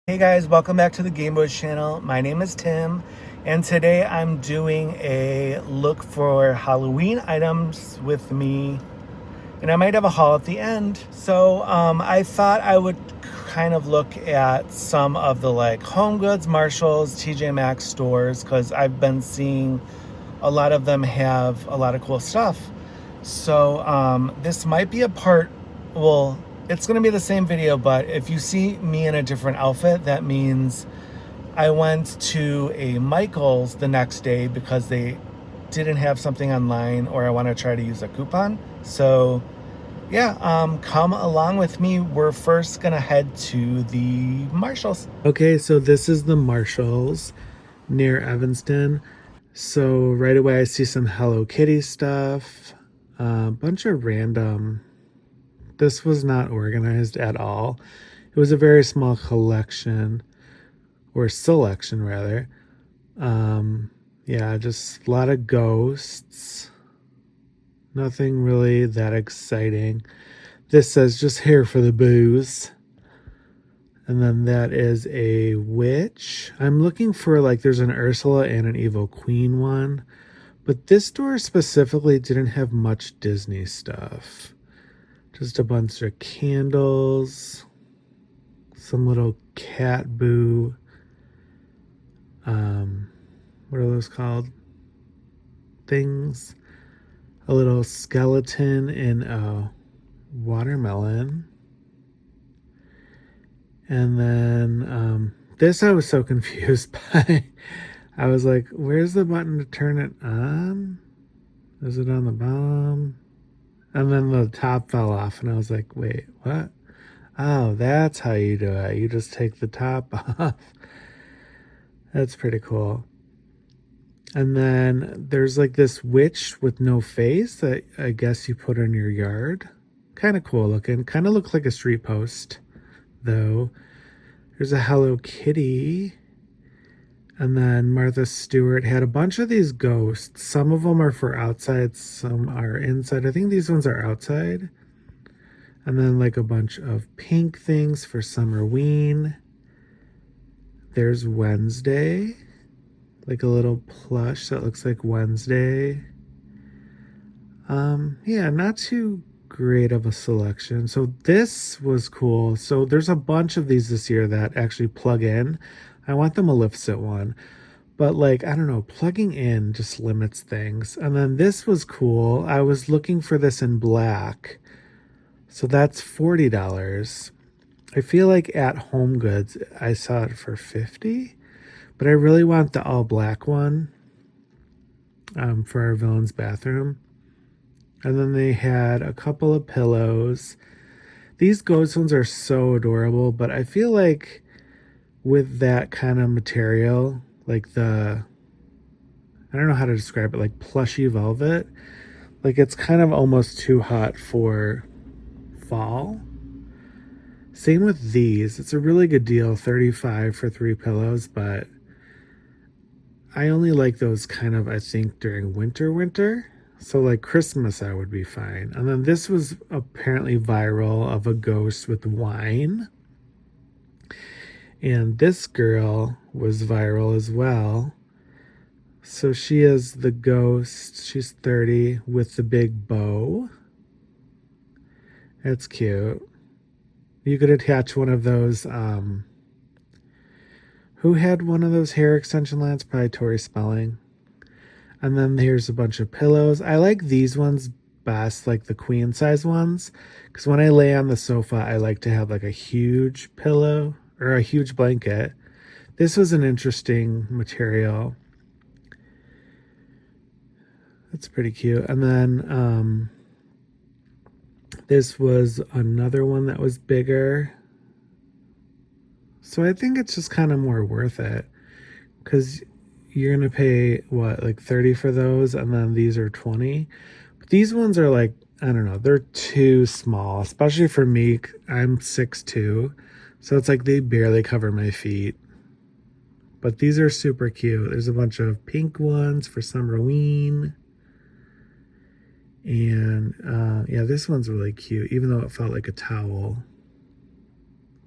Hey guys, welcome back to the Gaymeboyz channel. My name is Tim, and today I'm doing a look for Halloween items with me, and I might have a haul at the end. So I thought I would kind of look at some of the like HomeGoods, Marshalls, TJ Maxx stores, because I've been seeing a lot of them have a lot of cool stuff. So this might be a part, well, it's going to be the same video, but if you see me in a different outfit, that means I went to a Michael's the next day because they didn't have something online, or I want to try to use a coupon. So yeah, come along with me. We're first going to head to the Marshalls. Okay, so this is the Marshalls near Evanston. So right away I see some Hello Kitty stuff, a bunch of random. This was not organized at all. It was a very small collection, or selection rather. Yeah, just a lot of ghosts. Nothing really that exciting. This says just here for the booze. And then that is a witch. I'm looking for, like, there's an Ursula and an Evil Queen one. But this store specifically didn't have much Disney stuff. Just a bunch of candles, some little cat boo. What are those called? Things. A little skeleton in a watermelon. And then this I was so confused by. I was like, where's the button to turn it on? Is it on the bottom? And then the top fell off, and I was like, wait, what? Oh, that's how you do it. You just take the top off. That's pretty cool. And then there's like this witch with no face that I guess you put in your yard. Kind of cool looking. Kind of looks like a street post, though. There's a Hello Kitty. And then Martha Stewart had a bunch of these ghosts. Some of them are for outside, some are inside. I think these ones are outside. And then like a bunch of pink things for Summerween. There's Wednesday. Like a little plush that looks like Wednesday. Yeah, not too great of a selection. So this was cool. So there's a bunch of these this year that actually plug in. I want the Maleficent one. But like, I don't know, plugging in just limits things. And then this was cool. I was looking for this in black. So that's $40. I feel like at HomeGoods I saw it for $50. But I really want the all black one for our villain's bathroom. And then they had a couple of pillows. These ghost ones are so adorable, but I feel like with that kind of material, like the, I don't know how to describe it, like plushy velvet, like it's kind of almost too hot for fall. Same with these. It's a really good deal, $35 for 3 pillows, but I only like those kind of, I think, during winter. So like Christmas I would be fine. And then this was apparently viral, of a ghost with wine. And this girl was viral as well. So she is the ghost. She's 30 with the big bow. That's cute. You could attach one of those. Who had one of those hair extension lamps? Probably Tori Spelling. And then here's a bunch of pillows. I like these ones best, like the queen size ones, because when I lay on the sofa, I like to have like a huge pillow or a huge blanket. This was an interesting material. That's pretty cute. And then this was another one that was bigger. So I think it's just kind of more worth it, because you're going to pay, what, like 30 for those, and then these are 20. But these ones are like, I don't know, they're too small, especially for me. I'm 6'2", so it's like they barely cover my feet. But these are super cute. There's a bunch of pink ones for Summerween. And yeah, this one's really cute, even though it felt like a towel.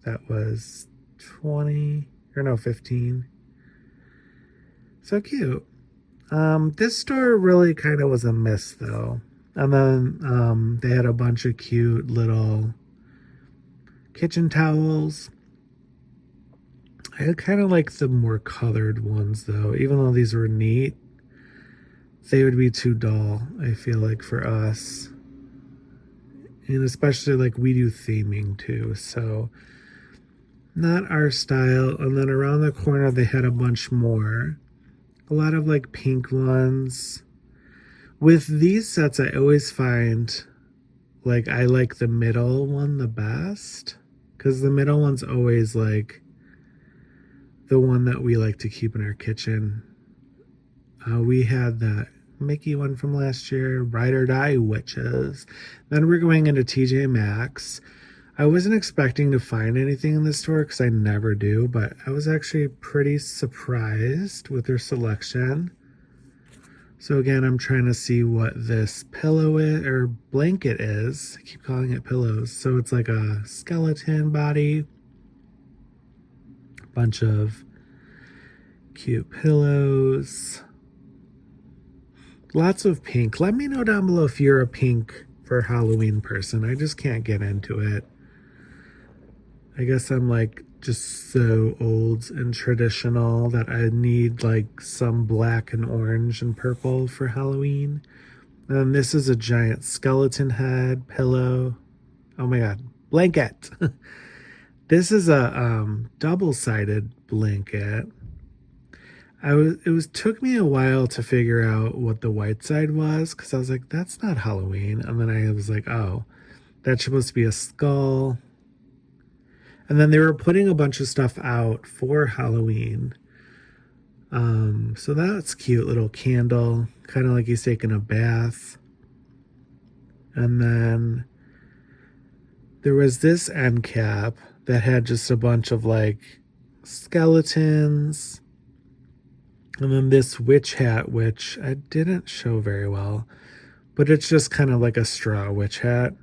That was 20 or no 15. So cute. This store really kind of was a miss though. And then they had a bunch of cute little kitchen towels. I kind of like the more colored ones though. Even though these were neat, they would be too dull, I feel like, for us. And especially like we do theming too, so not our style. And then around the corner they had a bunch more. A lot of like pink ones. With these sets, I always find like I like the middle one the best, because the middle one's always like the one that we like to keep in our kitchen. We had that Mickey one from last year, Ride or Die Witches. Then we're going into TJ Maxx. I wasn't expecting to find anything in this store because I never do, but I was actually pretty surprised with their selection. So again, I'm trying to see what this pillow is, or blanket is. I keep calling it pillows. So it's like a skeleton body. A bunch of cute pillows. Lots of pink. Let me know down below if you're a pink for Halloween person. I just can't get into it. I guess I'm like just so old and traditional that I need like some black and orange and purple for Halloween. And this is a giant skeleton head pillow. Oh my god, blanket. This is a double-sided blanket. Took me a while to figure out what the white side was, because I was like, that's not Halloween. And then I was like, oh, that's supposed to be a skull. And then they were putting a bunch of stuff out for Halloween. So that's cute, little candle, kind of like he's taking a bath. And then there was this end cap that had just a bunch of like skeletons. And then this witch hat, which I didn't show very well, but it's just kind of like a straw witch hat.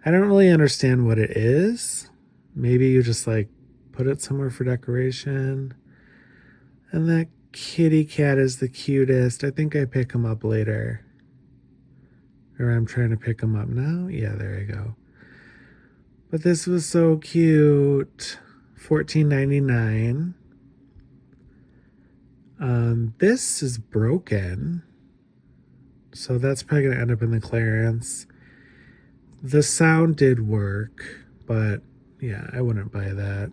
I don't really understand what it is. Maybe you just like put it somewhere for decoration. And that kitty cat is the cutest. I think I pick him up later. Or I'm trying to pick him up now. Yeah, there you go. But this was so cute. $14.99. This is broken, so that's probably gonna end up in the clearance. The sound did work, but yeah, I wouldn't buy that.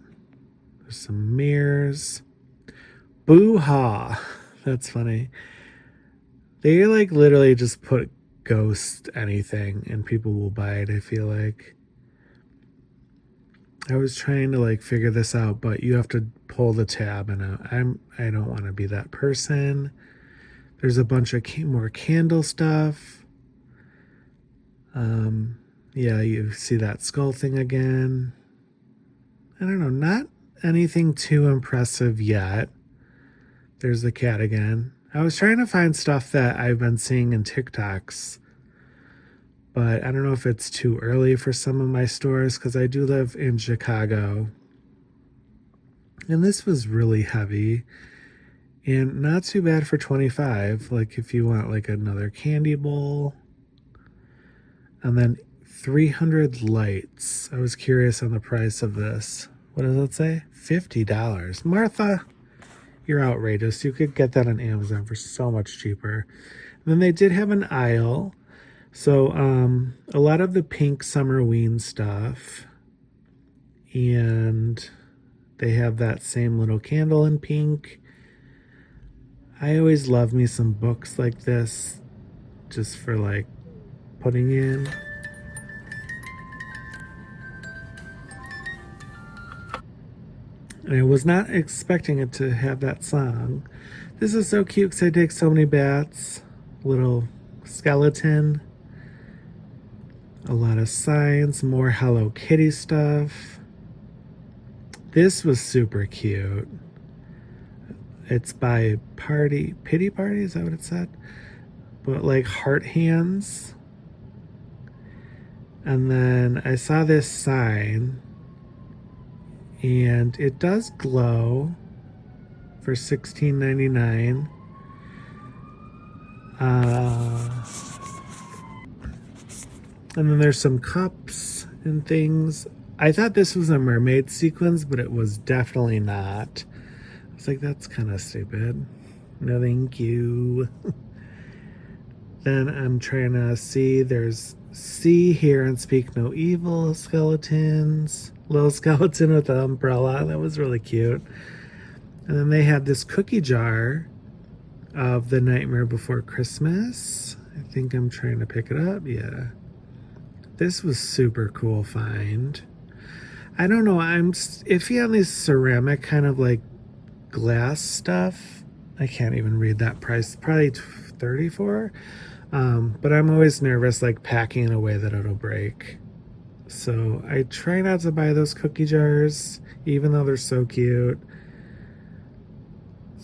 There's some mirrors. Boo-ha. That's funny. They like literally just put ghost anything and people will buy it, I feel like. I was trying to like figure this out, but you have to pull the tab, and I don't want to be that person. There's a bunch of more candle stuff. Yeah, you see that skull thing again. I don't know, not anything too impressive yet. There's the cat again. I was trying to find stuff that I've been seeing in TikToks, but I don't know if it's too early for some of my stores because I do live in Chicago. And this was really heavy and not too bad for $25. Like if you want like another candy bowl. And then 300 lights. I was curious on the price of this. What does it say? $50. Martha, you're outrageous. You could get that on Amazon for so much cheaper. And then they did have an aisle. So a lot of the pink Summerween stuff, and they have that same little candle in pink. I always love me some books like this just for like putting in. And I was not expecting it to have that song. This is so cute because I take so many bats. Little skeleton. A lot of signs, more Hello Kitty stuff. This was super cute. It's by Pity Party, is that what it said? But like heart hands. And then I saw this sign, and it does glow for $16.99. And then there's some cups and things. I thought this was a mermaid sequins, but it was definitely not. I was like, that's kind of stupid. No, thank you. Then I'm trying to see, there's see, hear, and speak no evil skeletons. Little skeleton with an umbrella. That was really cute. And then they had this cookie jar of The Nightmare Before Christmas. I think I'm trying to pick it up. Yeah. This was super cool find. I don't know. I'm iffy on these ceramic kind of like glass stuff. I can't even read that price. Probably $34. But I'm always nervous like packing in a way that it'll break. So I try not to buy those cookie jars, even though they're so cute.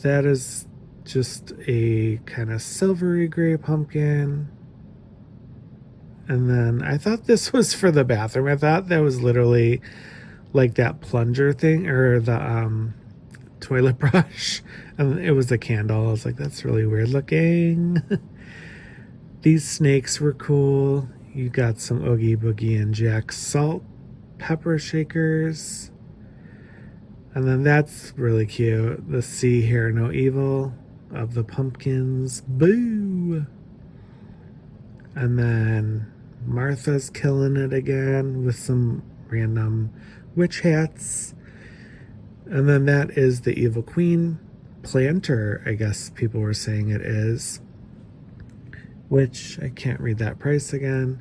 That is just a kind of silvery gray pumpkin. And then I thought this was for the bathroom. I thought that was literally like that plunger thing or the toilet brush. And it was a candle. I was like, that's really weird looking. These snakes were cool. You got some Oogie Boogie and Jack salt pepper shakers. And then that's really cute. The See, Hear, No Evil of the pumpkins. Boo! And then Martha's killing it again with some random witch hats. And then that is the Evil Queen planter, I guess people were saying it is. Which I can't read that price again.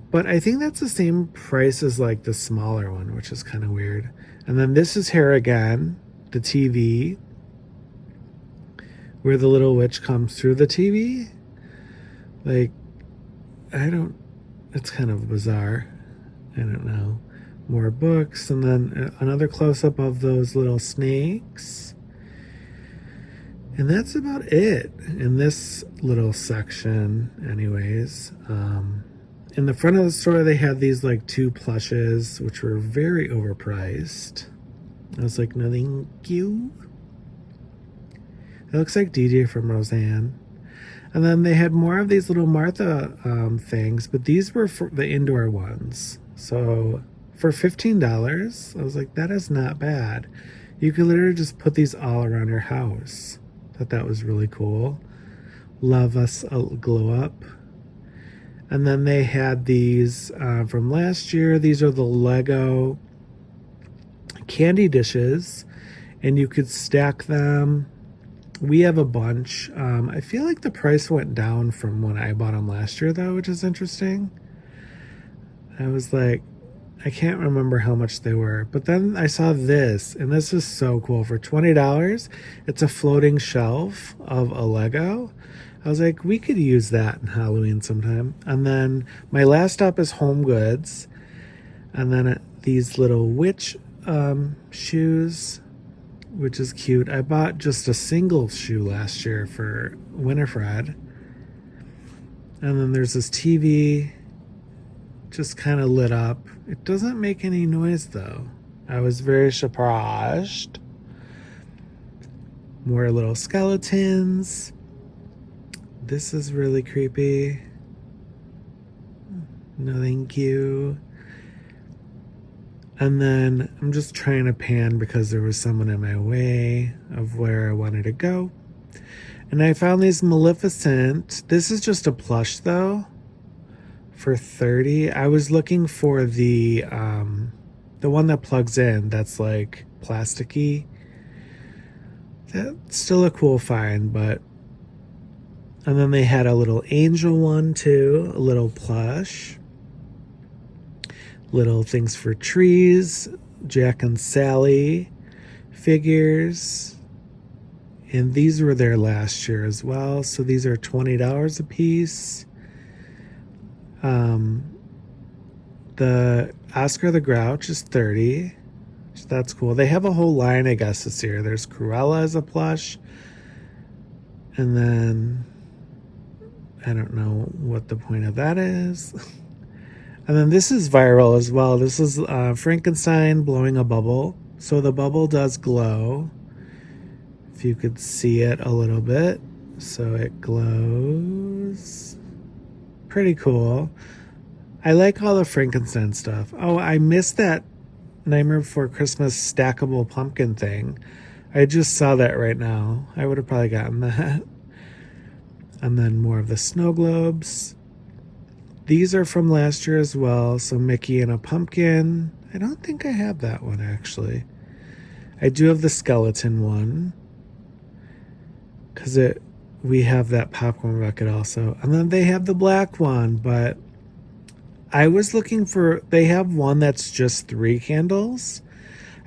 But I think that's the same price as like the smaller one, which is kind of weird. And then this is here again, the TV, where the little witch comes through the TV. Like, it's kind of bizarre. I don't know. More books, and then another close-up of those little snakes. And that's about it in this little section, anyways. In the front of the store, they had these like 2 plushes, which were very overpriced. I was like, no, thank you. It looks like DJ from Roseanne. And then they had more of these little Martha things, but these were for the indoor ones. So for $15, I was like, that is not bad. You could literally just put these all around your house. Thought that was really cool. Love us a glow up. And then they had these from last year. These are the Lego candy dishes, and you could stack them. We have a bunch. I feel like the price went down from when I bought them last year, though, which is interesting. I was like, I can't remember how much they were. But then I saw this, and this is so cool. For $20, it's a floating shelf of a Lego. I was like, we could use that in Halloween sometime. And then my last stop is HomeGoods. And then these little witch shoes, which is cute. I bought just a single shoe last year for Winifred. And then there's this TV just kind of lit up. It doesn't make any noise though. I was very surprised. More little skeletons. This is really creepy. No, thank you. And then I'm just trying to pan because there was someone in my way of where I wanted to go. And I found these Maleficent. This is just a plush though, for $30. I was looking for the one that plugs in. That's like plasticky. That's still a cool find, but. And then they had a little angel one too, a little plush. Little things for trees, Jack and Sally figures. And these were there last year as well. So these are $20 a piece. The Oscar the Grouch is $30. So that's cool. They have a whole line, I guess, this year. There's Cruella as a plush. And then I don't know what the point of that is. And then this is viral as well. This is Frankenstein blowing a bubble. So the bubble does glow. If you could see it a little bit. So it glows. Pretty cool. I like all the Frankenstein stuff. Oh, I missed that Nightmare Before Christmas stackable pumpkin thing. I just saw that right now. I would have probably gotten that. And then more of the snow globes. These are from last year as well. So Mickey and a pumpkin. I don't think I have that one actually. I do have the skeleton one. Because we have that popcorn bucket also. And then they have the black one, but I was looking for, they have one that's just 3 candles.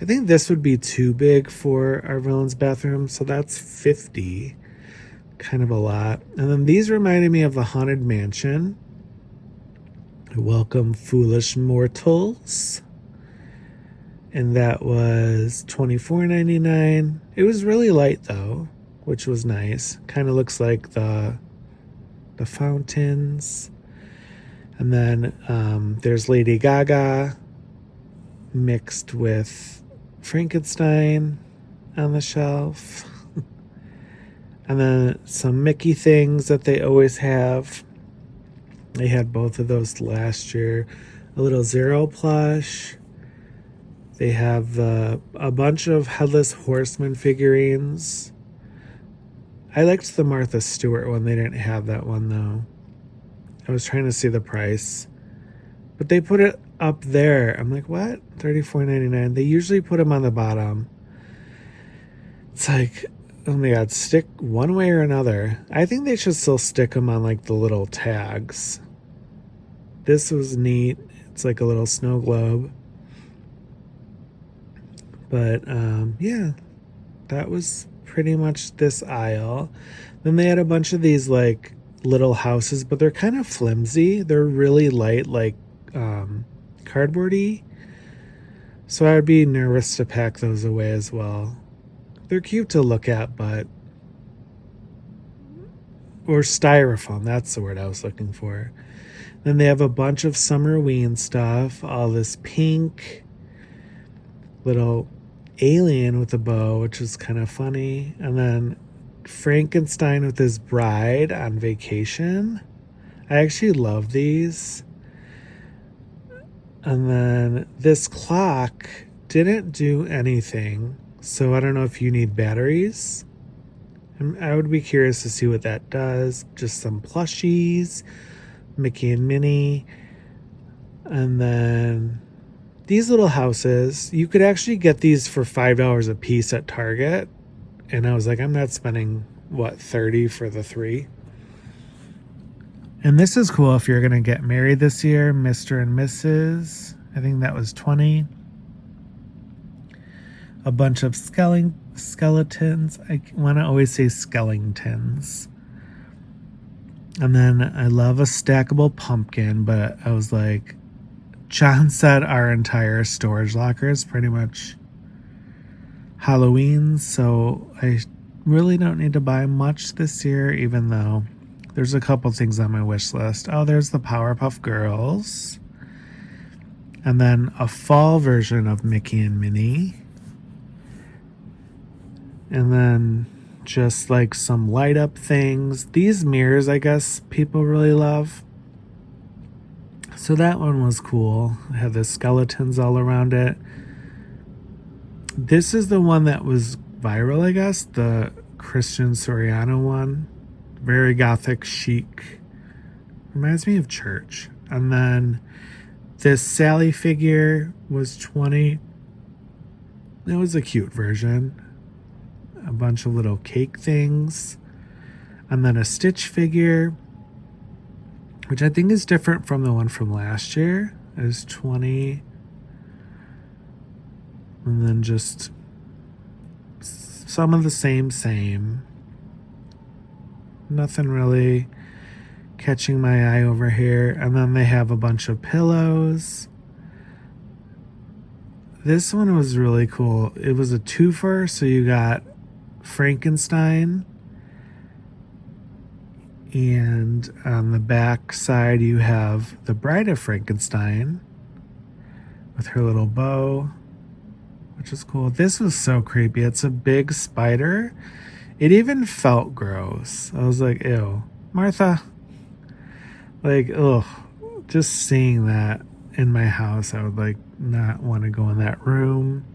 I think this would be too big for our villain's bathroom, so that's 50. Kind of a lot. And then these reminded me of the Haunted Mansion. Welcome, foolish mortals. And that was $24.99. It was really light though, which was nice. Kind of looks like the fountains. And then there's Lady Gaga mixed with Frankenstein on the shelf. And then some Mickey things that they always have. They had both of those last year. A little Zero plush. They have a bunch of Headless Horseman figurines. I liked the Martha Stewart one. They didn't have that one though. I was trying to see the price. But they put it up there. I'm like, what? $34.99. They usually put them on the bottom. It's like, oh my God, stick one way or another. I think they should still stick them on like the little tags. This was neat. It's like a little snow globe. But yeah, that was pretty much this aisle. Then they had a bunch of these like little houses, but they're kind of flimsy. They're really light, like cardboardy. So I'd be nervous to pack those away as well. They're cute to look at, but... Or styrofoam, that's the word I was looking for. Then they have a bunch of Summerween stuff. All this pink little alien with a bow, which is kind of funny. And then Frankenstein with his bride on vacation. I actually love these. And then this clock didn't do anything. So I don't know if you need batteries. I would be curious to see what that does. Just some plushies, Mickey and Minnie. And then these little houses, you could actually get these for $5 a piece at Target. And I was like, I'm not spending, what, $30 for the 3? And this is cool if you're going to get married this year, Mr. and Mrs. I think that was $20. A bunch of skeletons. I want to always say skeletons. And then I love a stackable pumpkin, but I was like, John said our entire storage locker is pretty much Halloween, so I really don't need to buy much this year, even though there's a couple things on my wish list. Oh, there's the Powerpuff Girls. And then a fall version of Mickey and Minnie. And then just like some light up things. These mirrors, I guess, people really love. So that one was cool. It had the skeletons all around it. This is the one that was viral, I guess. The Christian Soriano one. Very gothic chic. Reminds me of church. And then this Sally figure was $20. It was a cute version. A bunch of little cake things. And then a Stitch figure, which I think is different from the one from last year. It was $20. And then just some of the same. Nothing really catching my eye over here. And then they have a bunch of pillows. This one was really cool. It was a twofer, so you got Frankenstein, and on the back side you have the Bride of Frankenstein with her little bow, which is cool. This was so creepy. It's a big spider. It even felt gross. I was like, ew. Martha, like, ugh. Just seeing that in my house, I would like not want to go in that room.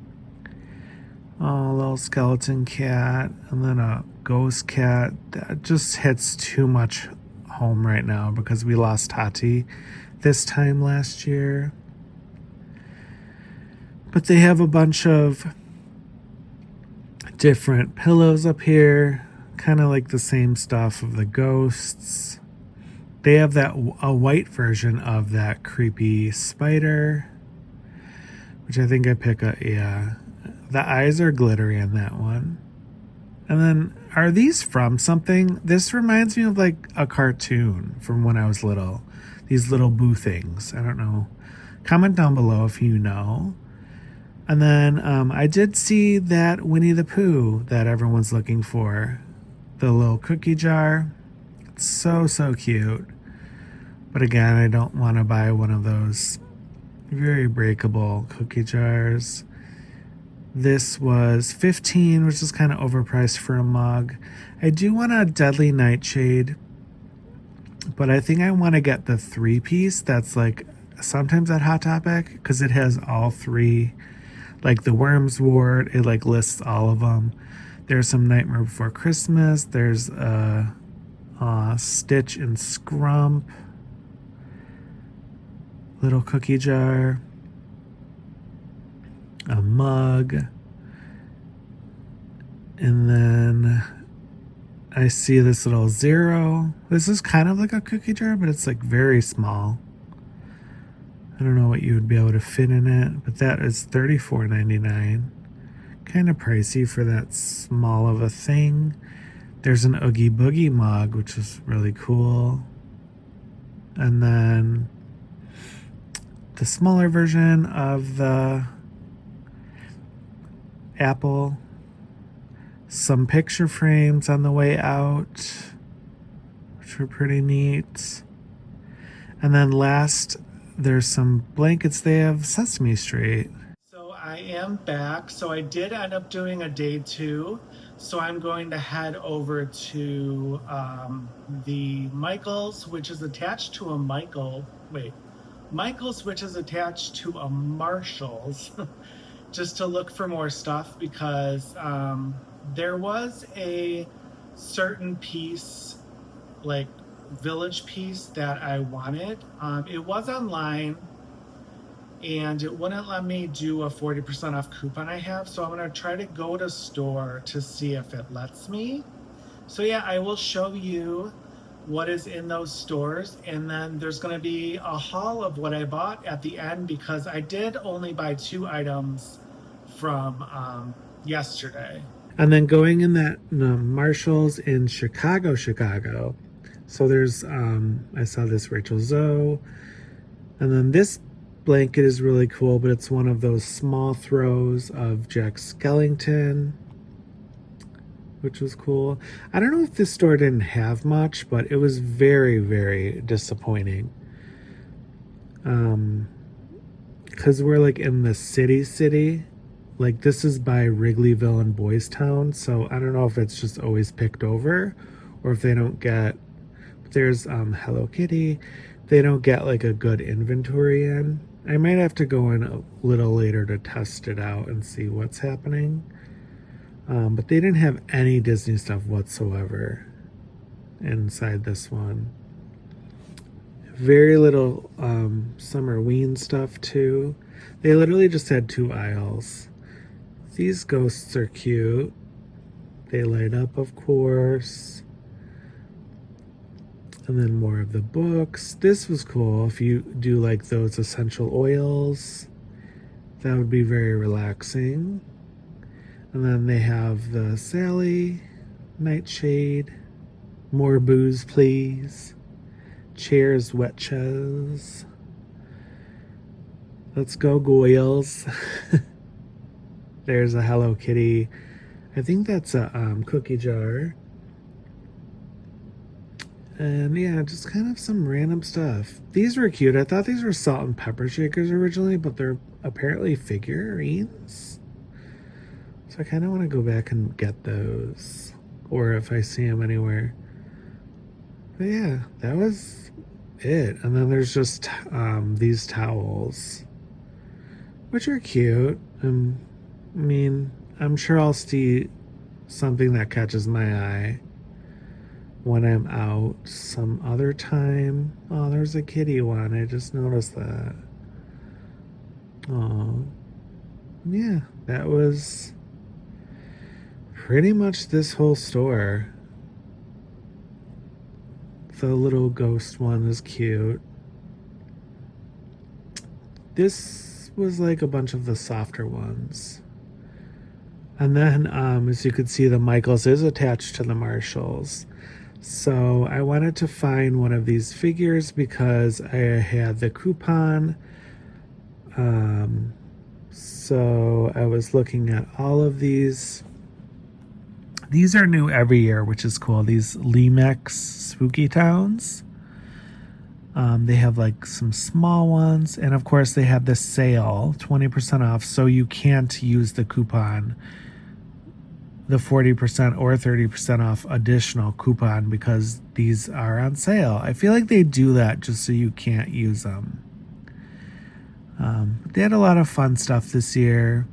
Oh, a little skeleton cat, and then a ghost cat. That just hits too much home right now because we lost Tati this time last year. But they have a bunch of different pillows up here, kind of like the same stuff of the ghosts. They have a white version of that creepy spider, which I think I pick up. Yeah, the eyes are glittery in that one. And then, are these from something? This reminds me of like a cartoon from when I was little. These little boo things. I don't know. Comment down below if you know. And then I did see that Winnie the Pooh that everyone's looking for. The little cookie jar. It's so, so cute. But again, I don't want to buy one of those very breakable cookie jars. This was $15, which is kind of overpriced for a mug. I do want a Deadly Nightshade, but I think I want to get the 3-piece that's like sometimes at Hot Topic, because it has all 3, like the Worms Ward, it like lists all of them. There's some Nightmare Before Christmas. There's Stitch and Scrump. Little cookie jar. A mug. And then I see this little 0. This is kind of like a cookie jar, but it's like very small. I don't know what you would be able to fit in it, but that is $34.99. Kind of pricey for that small of a thing. There's an Oogie Boogie mug, which is really cool. And then the smaller version of the apple. Some picture frames on the way out, which were pretty neat. And then last, there's some blankets. They have Sesame Street. So I am back. So I did end up doing a day 2. So I'm going to head over to the Michaels, which is attached to a Michaels, which is attached to a Marshalls, just to look for more stuff because there was a certain piece, like village piece, that I wanted. It was online and it wouldn't let me do a 40% off coupon I have, so I'm gonna try to go to store to see if it lets me. So yeah, I will show you what is in those stores, and then there's gonna be a haul of what I bought at the end because I did only buy 2 items from yesterday. And then going in that Marshalls in Chicago. So there's, I saw this Rachel Zoe. And then this blanket is really cool, but it's one of those small throws of Jack Skellington, which was cool. I don't know if this store didn't have much, but it was very, very disappointing. Because we're like in the city. Like this is by Wrigleyville and Boys Town, so I don't know if it's just always picked over or if they don't get, there's Hello Kitty, they don't get like a good inventory in. I might have to go in a little later to test it out and see what's happening. But they didn't have any Disney stuff whatsoever inside this one. Very little Summerween stuff too. They literally just had 2 aisles. These ghosts are cute. They light up, of course. And then more of the books. This was cool. If you do like those essential oils, that would be very relaxing. And then they have the Sally Nightshade. More booze, please. Cheers, wetches. Let's go, Goyles. There's a Hello Kitty. I think that's a cookie jar. And yeah, just kind of some random stuff. These were cute. I thought these were salt and pepper shakers originally, but they're apparently figurines. So I kind of want to go back and get those, or if I see them anywhere. But yeah, that was it. And then there's just these towels, which are cute. I mean, I'm sure I'll see something that catches my eye when I'm out some other time. Oh, there's a kitty one. I just noticed that. Oh, yeah, that was pretty much this whole store. The little ghost one is cute. This was like a bunch of the softer ones. And then, as you could see, the Michaels is attached to the Marshalls. So I wanted to find one of these figures because I had the coupon. So I was looking at all of these. These are new every year, which is cool. These Maxx Spooky Towns. They have like some small ones. And of course, they had this sale, 20% off. So you can't use the coupon, the 40% or 30% off additional coupon, because these are on sale. I feel like they do that just so you can't use them. They had a lot of fun stuff this year.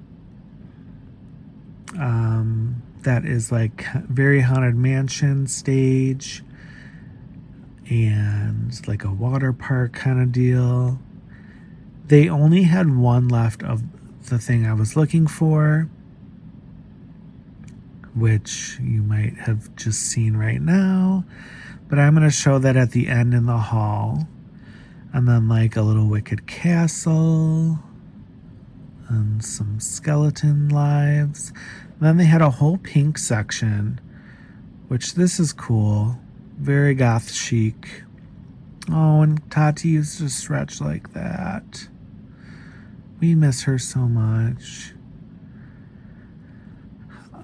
That is like very haunted mansion stage and like a water park kind of deal. They only had one left of the thing I was looking for, which you might have just seen right now, but I'm going to show that at the end in the haul. And then like a little wicked castle and some skeleton lives. And then they had a whole pink section, which this is cool. Very goth chic. Oh, and Tati used to stretch like that. We miss her so much.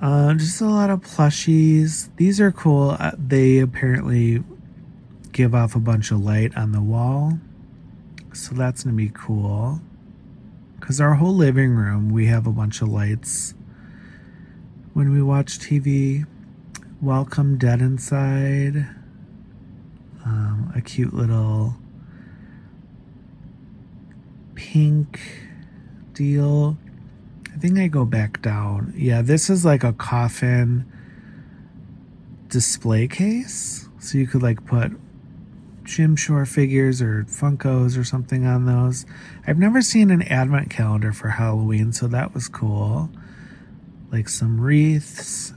Just a lot of plushies. These are cool. They apparently give off a bunch of light on the wall. So that's going to be cool. Because our whole living room, we have a bunch of lights when we watch TV. Welcome Dead Inside. A cute little pink deal. I think I go back down. Yeah, this is like a coffin display case. So you could like put Jim Shore figures or Funkos or something on those. I've never seen an advent calendar for Halloween, so that was cool. Like some wreaths.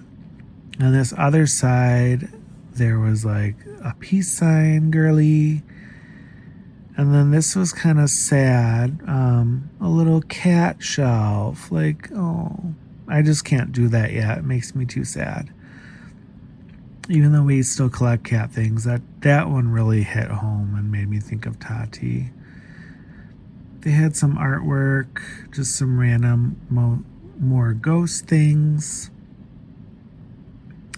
On this other side, there was like a peace sign girly. And then this was kind of sad. A little cat shelf. Like, oh, I just can't do that yet. It makes me too sad. Even though we still collect cat things, that one really hit home and made me think of Tati. They had some artwork, just some random more ghost things.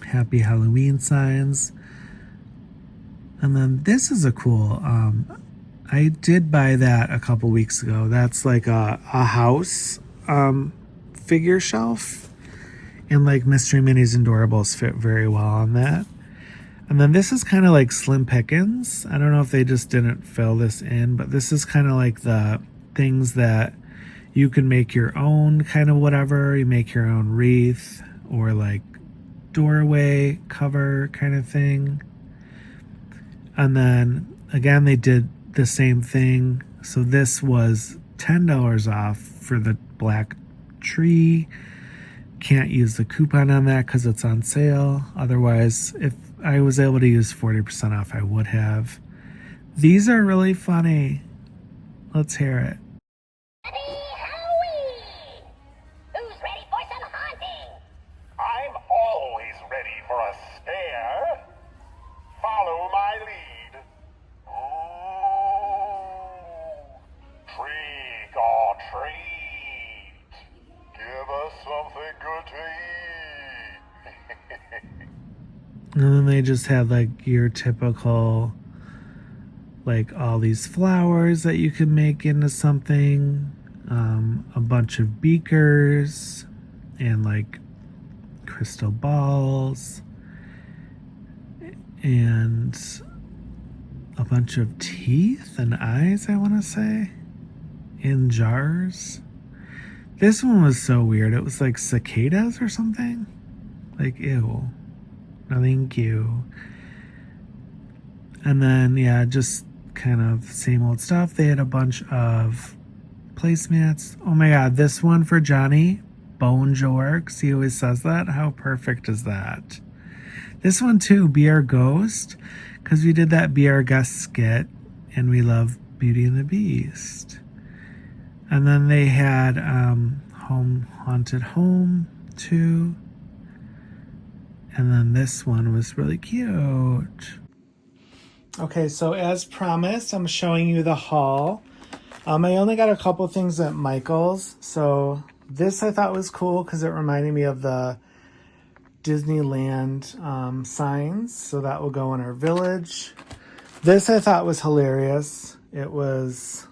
Happy Halloween signs. And then this is a cool, I did buy that a couple weeks ago. That's like a house figure shelf. And like Mystery Minis and Doorables fit very well on that. And then this is kind of like Slim Pickens. I don't know if they just didn't fill this in, but this is kind of like the things that you can make your own kind of whatever. You make your own wreath or like doorway cover kind of thing. And then again, they did the same thing. So this was $10 off for the black tree. Can't use the coupon on that because it's on sale. Otherwise, if I was able to use 40% off, I would have. These are really funny. Let's hear it. Happy Halloween! Who's ready for some haunting? I'm always ready for a scare. Follow my lead. Ooh, trick or treat. Give us something good to eat. And then they just had like your typical, like all these flowers that you can make into something, a bunch of beakers and like crystal balls, and a bunch of teeth and eyes, I want to say, in jars. This one was so weird. It was like cicadas or something. Like, ew. No, thank you. And then, yeah, just kind of same old stuff. They had a bunch of placemats. Oh my god, this one for Johnny. Bonjour, because he always says that. How perfect is that? This one too, Be Our Ghost, because we did that Be Our Guest skit, and we love Beauty and the Beast. And then they had Home Haunted Home too. And then this one was really cute. Okay, so as promised, I'm showing you the haul. I only got a couple things at Michael's. So this I thought was cool because it reminded me of the Disneyland signs. So that will go in our village. This I thought was hilarious. It was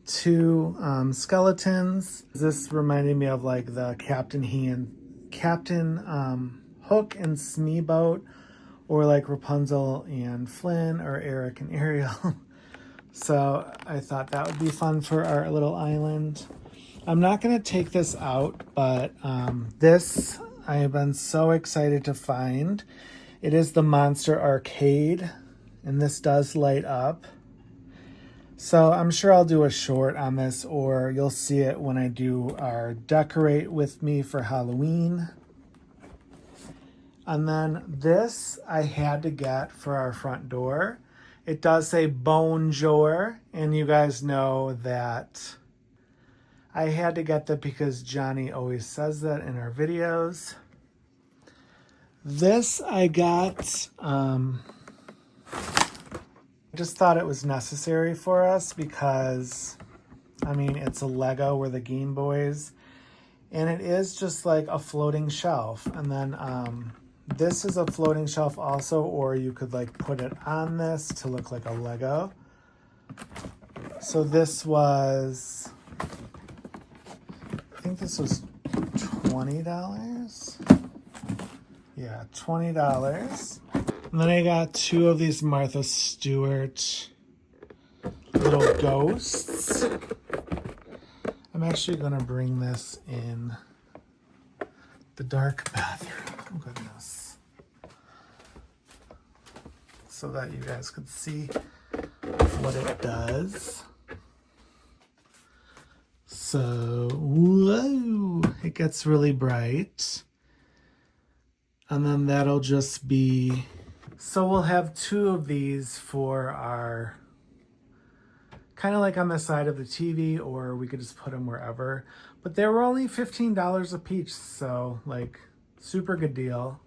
2 skeletons. This reminded me of like the Captain Hook and Smee boat, or like Rapunzel and Flynn, or Eric and Ariel. So I thought that would be fun for our little island. I'm not going to take this out, but this I have been so excited to find. It is the Monster Arcade, and this does light up. So I'm sure I'll do a short on this, or you'll see it when I do our Decorate With Me for Halloween. And then this I had to get for our front door. It does say Bonjour, and you guys know that I had to get that because Johnny always says that in our videos. This I got, I just thought it was necessary for us because, I mean, it's a Lego, we're the Gaymeboyz, and it is just like a floating shelf. And then this is a floating shelf also, or you could like put it on this to look like a Lego. So this was, I think this was $20. Yeah, $20. And then I got 2 of these Martha Stewart little ghosts. I'm actually going to bring this in the dark bathroom. Oh, goodness. So that you guys could see what it does. So, whoa, it gets really bright. And then that'll just be, so we'll have 2 of these for our, kind of like on the side of the TV, or we could just put them wherever. But they were only $15 a piece, so like super good deal.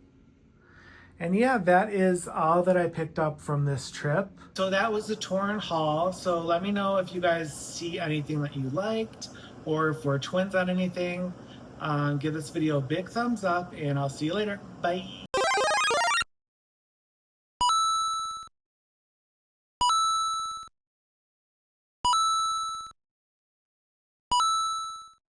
And yeah, that is all that I picked up from this trip. So that was the Torrent haul. So let me know if you guys see anything that you liked, or if we're twins on anything. Give this video a big thumbs up, and I'll see you later. Bye.